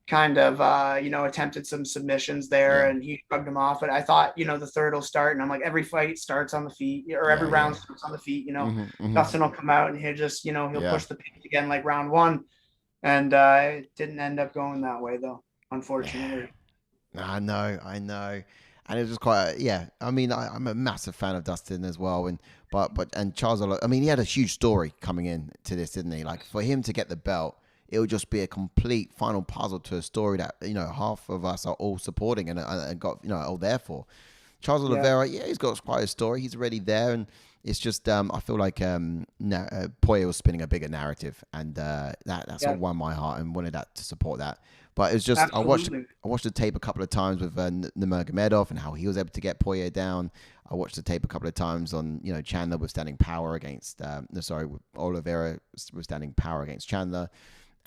kind of, attempted some submissions there and he shrugged him off. But I thought, the third will start, and I'm like, every fight starts on the feet, or every round starts on the feet. Dustin will come out and he'll just, he'll push the pace again like round one. And it didn't end up going that way, though, unfortunately. I know. And it was just quite, I mean, I'm a massive fan of Dustin as well. And Charles, I mean, he had a huge story coming in to this, didn't he? Like, for him to get the belt, it would just be a complete final puzzle to a story that, half of us are all supporting and got, all there for. Charles Oliveira, he's got quite a story. He's already there. And it's just, I feel like Poirier was spinning a bigger narrative, and that's what won my heart, and wanted that to support that. But it was just, I watched the tape a couple of times with Nurmagomedov and how he was able to get Poirier down. I watched the tape a couple of times on, Chandler withstanding power against, Oliveira withstanding power against Chandler.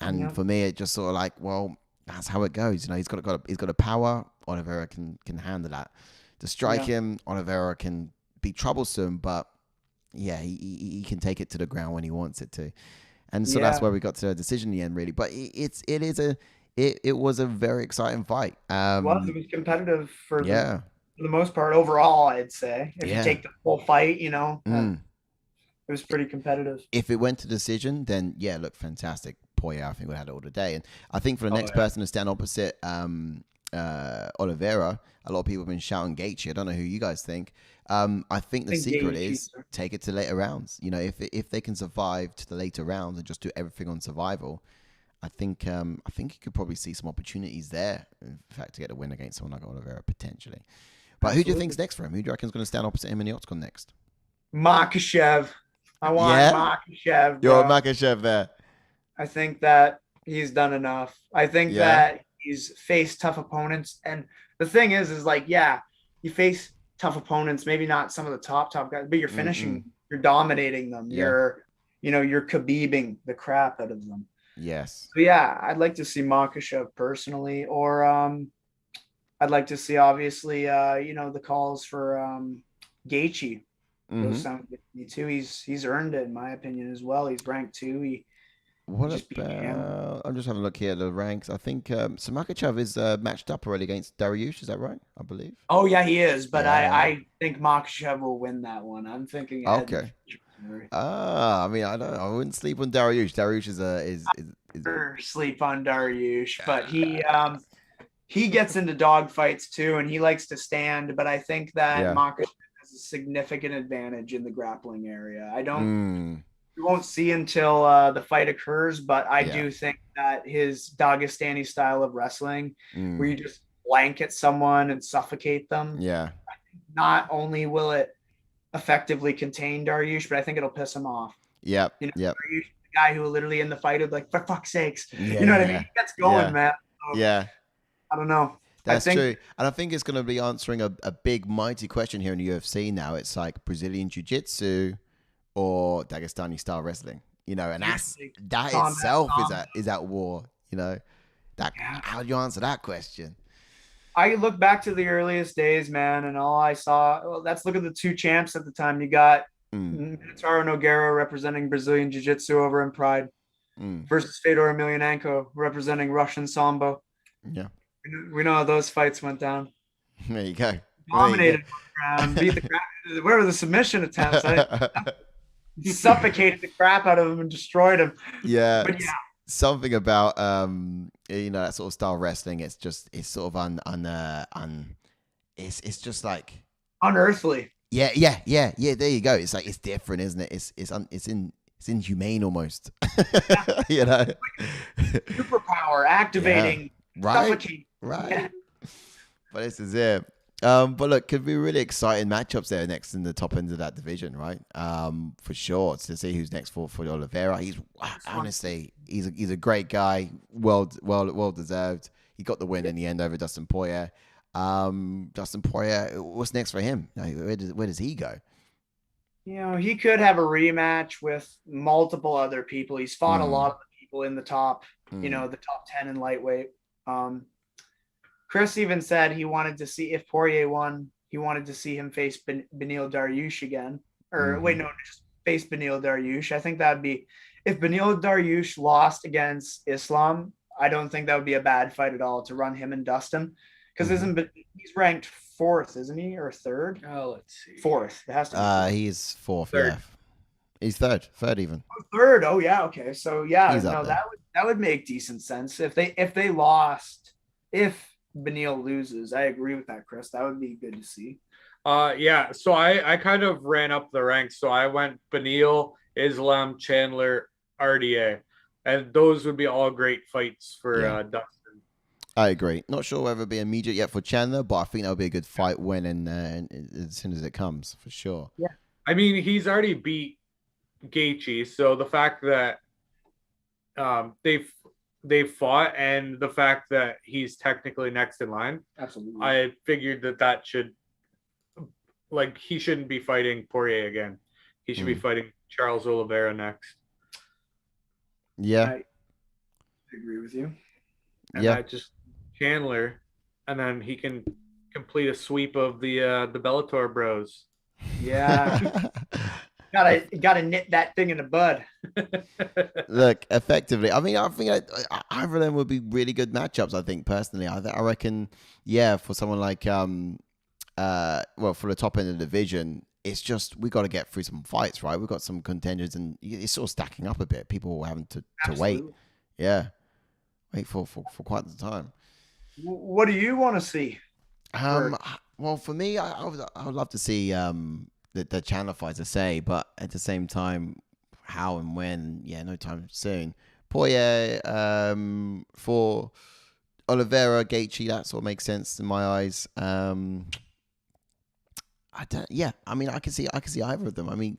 And for me, it just sort of like, well, that's how it goes. He's got a power. Oliveira can handle that. To strike him, Oliveira can be troublesome, but he can take it to the ground when he wants it to. And so that's where we got to a decision in the end, really. But it was a very exciting fight. It was competitive for the most part overall, I'd say. If you take the whole fight, it was pretty competitive. If it went to decision, then look, fantastic. Poirier, I think we had it all today. And I think for the next person to stand opposite Oliveira, a lot of people have been shouting Gaethje. I don't know who you guys think. I think the secret is take it to later rounds. If they can survive to the later rounds and just do everything on survival, I think you could probably see some opportunities there. In fact, to get a win against someone like Oliveira potentially. But who do you think's next for him? Who do you reckon is going to stand opposite him in the octagon next? Makhachev. I want Makhachev. You're Makhachev there. I think that he's done enough. I think that he's faced tough opponents, and the thing is you face tough opponents, maybe not some of the top guys, but you're finishing, you're dominating them. You're Khabibing the crap out of them. Yes. So I'd like to see Makhachev personally, or I'd like to see obviously the calls for Gaethje. Those sound good to me too. He's earned it in my opinion as well. He's ranked 2. I'm just having a look here at the ranks. I think Makhachev is matched up already against Dariush. Is that right? I believe. Oh yeah, he is. But I think Makhachev will win that one. I'm thinking. Okay. I mean, I wouldn't sleep on Dariush. Dariush is sleep on Dariush, but he gets into dog fights too, and he likes to stand. But I think that Makhachev has a significant advantage in the grappling area. I don't. We won't see until the fight occurs, but I do think that his Dagestani style of wrestling, where you just blanket someone and suffocate them, not only will it effectively contain Dariush, but I think it'll piss him off. Dariush, the guy who literally in the fight would like, for fuck's sakes, you know what I mean? He gets going, man. So, I don't know. That's true. And I think it's going to be answering a big, mighty question here in the UFC now. It's like Brazilian Jiu-Jitsu or Dagestani style wrestling, and that itself is at war, how do you answer that question? I look back to the earliest days, man, and all I saw, let's look at the 2 champs at the time. You got Minotauro Nogueira representing Brazilian Jiu-Jitsu over in Pride versus Fedor Emelianenko representing Russian Sambo. Yeah. We know how those fights went down. There you go. Dominated the ground, beat the ground. Where were the submission attempts? suffocated the crap out of him and destroyed him. Yeah. But yeah, Something about that sort of style wrestling. It's sort of it's just like unearthly. Yeah. There you go. It's like it's different, isn't it? It's inhumane almost. You know, Superpower activating, suffocating. Right. Yeah. But this is it. But look, could be really exciting matchups there next in the top end of that division, right? For sure, to see who's next for Oliveira. Honestly, he's a great guy, well deserved. He got the win in the end over Dustin Poirier. Dustin Poirier, what's next for him? Where does he go? You know, he could have a rematch with multiple other people. He's fought a lot of the people in the top, the top 10 in lightweight. Kris even said he wanted to see, if Poirier won, he wanted to see him face Beneil Dariush again. Or wait, no, just face Beneil Dariush. I think that'd be, if Beneil Dariush lost against Islam, I don't think that would be a bad fight at all to run him and Dustin. Because he's ranked 4th, isn't he, or 3rd? Oh, let's see. 4th. It has to be. He's 4th. 3rd. Yeah. He's 3rd even. 3rd. Oh yeah. Okay. So yeah, He's no, that would make decent sense if they lost. If Beneil loses, I agree with that, Kris. That would be good to see. Yeah. So I kind of ran up the ranks. So I went Beneil, Islam, Chandler, RDA, and those would be all great fights for Dustin. I agree. Not sure whether it'll be immediate yet for Chandler, but I think that'll be a good fight when and as soon as it comes, for sure. Yeah. I mean, he's already beat Gaethje, so the fact that they've fought and the fact that he's technically next in line, absolutely, I figured that should, like, he shouldn't be fighting Poirier again. He should be fighting Charles Oliveira next. Yeah. I agree with you. And just Chandler, and then he can complete a sweep of the Bellator bros. Yeah. Gotta nip that thing in the bud. Look, effectively, I mean, I think either of them would be really good matchups. I think personally, I reckon, for someone like for the top end of the division, it's just we got to get through some fights, right? We've got some contenders, and it's sort of stacking up a bit. People having to wait, wait for quite the time. What do you want to see? Well, for me, I would love to see the Chandler fights, I say, but at the same time, how and when? Yeah, no time soon. Poirier for Oliveira, Gaethje, that sort of makes sense in my eyes. I mean, I can see either of them. I mean,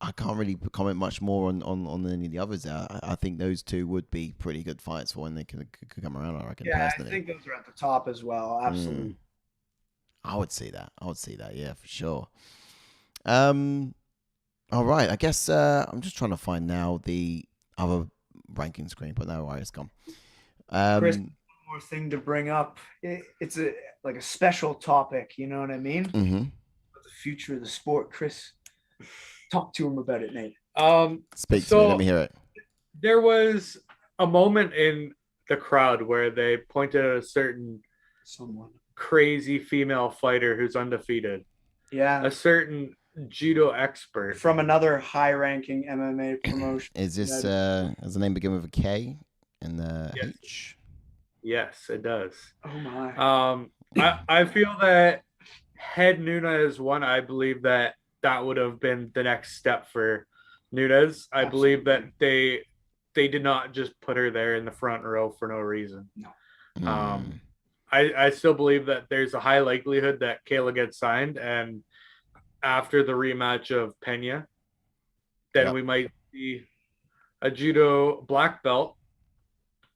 I can't really comment much more on any of the others there. I think those two would be pretty good fights for when they could come around, I reckon, personally. I think those are at the top as well. Absolutely. I would see that. Yeah, for sure. All right. I guess I'm just trying to find now the other ranking screen, but no, it's gone. Kris, one more thing to bring up. It's a special topic. You know what I mean? Mm-hmm. The future of the sport, Kris. Talk to him about it, Nate. Speak to me. Let me hear it. There was a moment in the crowd where they pointed at a certain crazy female fighter who's undefeated. Yeah. A certain judo expert. From another high-ranking MMA promotion. Is this, does the name begin with a K and the H? Yes, it does. Oh, my. I feel that had Nunez won, I believe that would have been the next step for Nunez. I believe that they did not just put her there in the front row for no reason. No. I still believe that there's a high likelihood that Kayla gets signed, and after the rematch of Pena, then we might see a judo black belt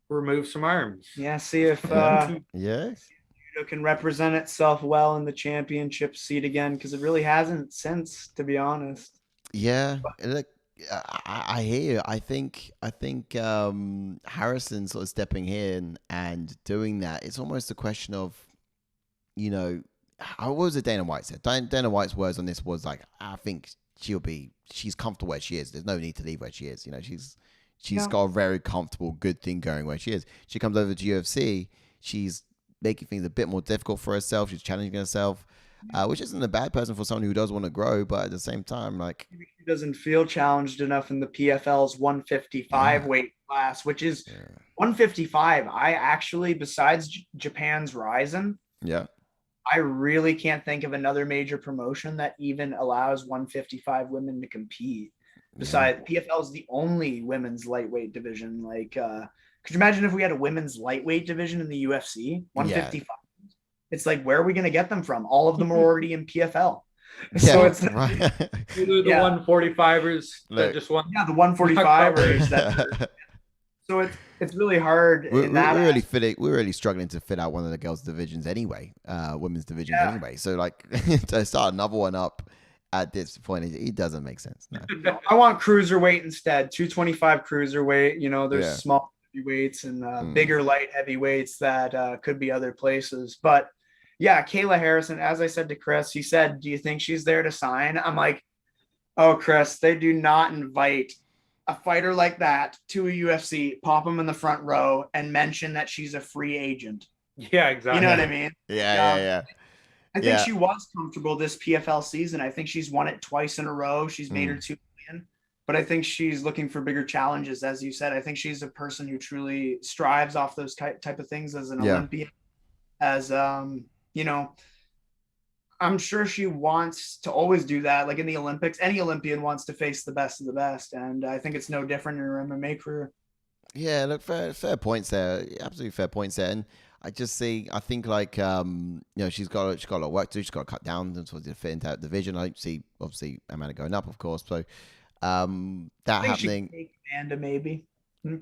remove some arms. Yeah, see if judo can represent itself well in the championship seat again, because it really hasn't since, to be honest. Yeah, look, I hear you. I think Harrison sort of stepping in and doing that. It's almost a question of, what was it Dana White said? Dana White's words on this was like, I think she's comfortable where she is. There's no need to leave where she is. She's got a very comfortable, good thing going where she is. She comes over to UFC. She's making things a bit more difficult for herself. She's challenging herself. which isn't a bad person for someone who does want to grow, but at the same time, like He doesn't feel challenged enough in the PFL's 155 weight class, which is 155. I actually, besides Japan's Ryzen, I really can't think of another major promotion that even allows 155 women to compete. Besides, PFL is the only women's lightweight division. Like, could you imagine if we had a women's lightweight division in the UFC? 155. It's like, where are we going to get them from? All of them are already in PFL. So it's right. Either the 145ers that just won. Yeah, the 145ers. So it's really hard. We're really struggling to fit out one of the girls' divisions anyway, women's divisions anyway. So like to start another one up at this point, it doesn't make sense. No. I want cruiserweight instead. 225 cruiserweight. You know, there's small heavyweights and bigger light heavyweights that could be other places. But yeah, Kayla Harrison, as I said to Kris, he said, "Do you think she's there to sign?" I'm like, "Oh, Kris, they do not invite a fighter like that to a UFC, pop them in the front row, and mention that she's a free agent." Yeah, exactly. You know what I mean? Yeah. I think she was comfortable this PFL season. I think she's won it twice in a row. She's made her $2 million, but I think she's looking for bigger challenges. As you said, I think she's a person who truly strives off those type of things as an Olympian. As you know, I'm sure she wants to always do that. Like in the Olympics, any Olympian wants to face the best of the best. And I think it's no different in her MMA career. Yeah, look, fair points there. Absolutely fair points there. And I think like, she's got a lot of work to do. She's got to cut down to fit into that division. I see, obviously, Amanda going up, of course. So that happening. She Amanda, maybe.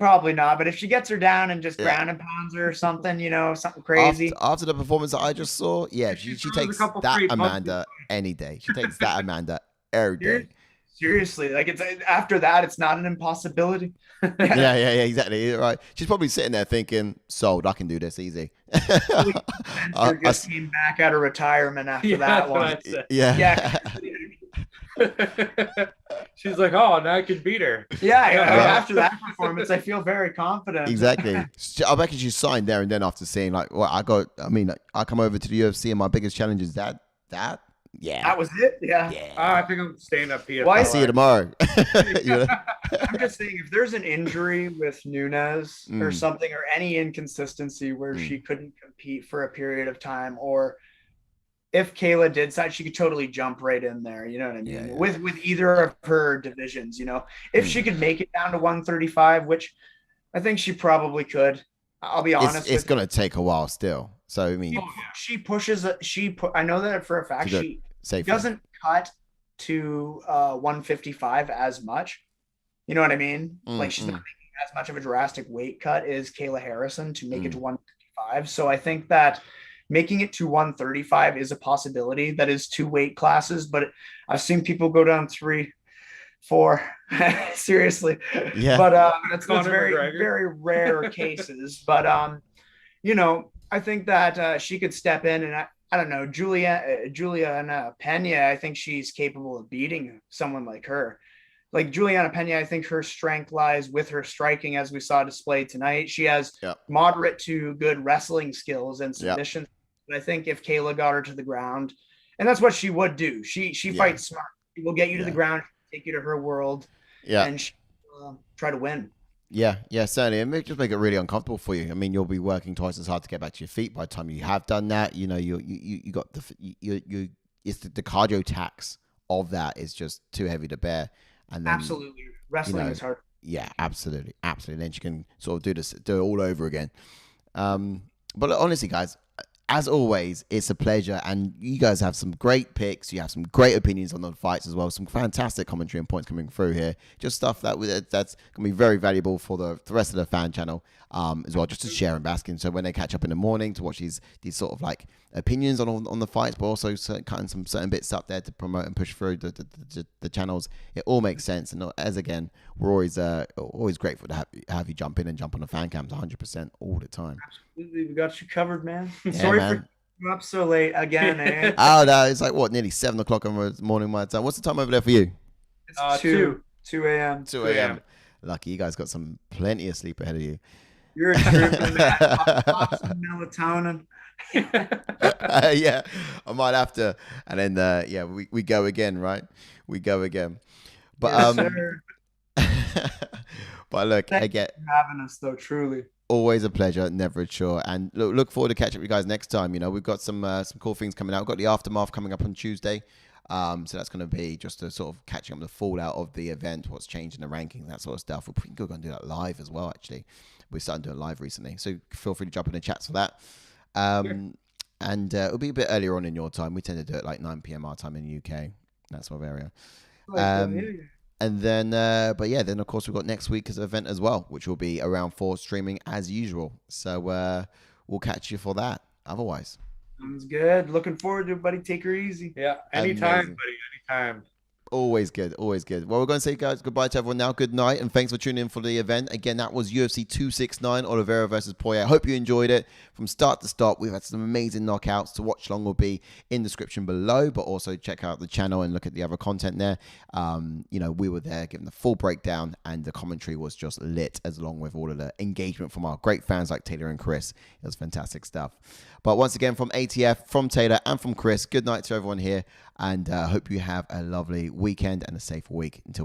Probably not, but if she gets her down and just ground and pounds her or something, something crazy. After the performance that I just saw, she takes that Amanda any day. She takes that Amanda every day. Seriously, like it's after that, it's not an impossibility. yeah, exactly. Right. She's probably sitting there thinking, "Sold. I can do this easy." Just came back out of retirement after that one. Yeah. She's like, "Oh, now I can beat her." After that performance, I feel very confident. Exactly. I reckon she signed there and then after saying like, "Well, I come over to the UFC and my biggest challenge is that." Yeah. That was it? Yeah. I think I'm staying up here. I'll see you tomorrow. I'm just saying, if there's an injury with Nunez or something, or any inconsistency where she couldn't compete for a period of time, or if Kayla did sign, she could totally jump right in there. You know what I mean? Yeah. With either of her divisions, if she could make it down to 135, which I think she probably could. I'll be honest. It's going to take a while still. So, I mean, she pushes, I know that for a fact. She doesn't cut to 155 as much. You know what I mean? Like she's not making as much of a drastic weight cut as Kayla Harrison to make it to 155. So I think that making it to 135 is a possibility. That is 2 weight classes, but I've seen people go down 3, 4. Seriously. Yeah. But that's very, very rare cases. But I think that she could step in, and I don't know, Juliana Pena, I think she's capable of beating someone like her. Like Juliana Pena, I think her strength lies with her striking, as we saw displayed tonight. She has moderate to good wrestling skills and submission. Yep. But I think if Kayla got her to the ground, and that's what she would do. She fights smart. She will get you to the ground, take you to her world, and she will try to win. Yeah, certainly. And just make it really uncomfortable for you. I mean, you'll be working twice as hard to get back to your feet by the time you have done that. You got it's the cardio tax of that is just too heavy to bear. And then, absolutely, wrestling is hard. Yeah, absolutely. Then you can sort of do it all over again. But honestly, guys, as always, it's a pleasure, and you guys have some great picks. You have some great opinions on the fights as well. Some fantastic commentary and points coming through here. Just stuff that's going to be very valuable for the rest of the fan channel as well, just to share and bask in. So when they catch up in the morning to watch these sort of like opinions on the fights, but also cutting some certain bits up there to promote and push through the channels, it all makes sense. And as again, we're always grateful to have you jump in and jump on the fan cams 100% all the time. Absolutely, we got you covered, man. Yeah, Sorry man. for you up so late again, eh? Oh no, it's like nearly 7 o'clock in the morning my time. What's the time over there for you? It's 2 a.m. 2 a.m. Lucky you guys got plenty of sleep ahead of you. You're a trooper, man. Pop some melatonin. Yeah, I might have to. And then, yeah, we go again, right? We go again. But Yes, sir. but look, Thanks again, for having us, though. Truly. always a pleasure, never a chore. And look forward to catching up with you guys next time. You know, we've got some cool things coming out. We've got the aftermath coming up on Tuesday. So that's going to be just a sort of catching up the fallout of the event, what's changed in the rankings, that sort of stuff. We're pretty good going to do that live as well, actually. We started doing live recently. So feel free to jump in the chats for that. Sure. And it'll be a bit earlier on in your time. We tend to do it like 9 p.m. our time in the UK, that sort of area. And then, but yeah, then of course we've got next week's event as well, which will be around 4 streaming as usual. So we'll catch you for that. Otherwise, Sounds good. Looking forward to it, buddy. Take her easy. Yeah, anytime, Amazing. buddy. Anytime. always good, always good. Well, we're going to say, guys, goodbye to everyone now. Good night, and thanks for tuning in for the event. Again, that was UFC 269, Oliveira versus Poirier. I hope you enjoyed it from start to stop. We've had some amazing knockouts. To watch along will be in the description below, but also check out the channel and look at the other content there. You know, we were there giving the full breakdown, and the commentary was just lit, as along with all of the engagement from our great fans like Taylor and Kris. It was fantastic stuff. But once again, from ATF, from Taylor, and from Kris, good night to everyone here, and hope you have a lovely weekend and a safe week until we